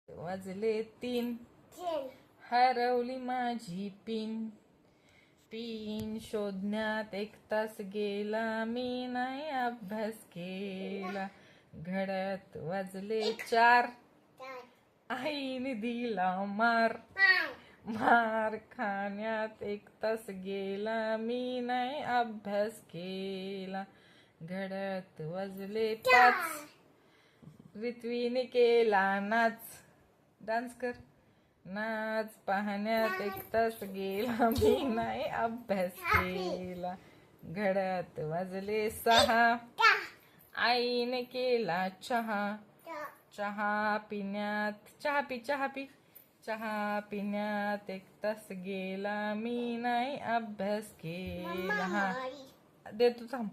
वाजले 3, हरवली माझी पिन शोधण्यात 1 तास गेला, मी नाही अभ्यास केला. घड्याळात वाजले 4, आईने दिला मार खाण्यात 1 तास गेला, मी नाही अभ्यास केला. घड्याळात वाजले 5, रित्वीने केला डान्स कर. नाच पाहण्यात 1 तास गेला, मी नाही अभ्यास केला. घड्याळात वाजले 6, आईने केला चहा पिण्यात 1 तास गेला, मी नाही अभ्यास केला. दे तू थांब.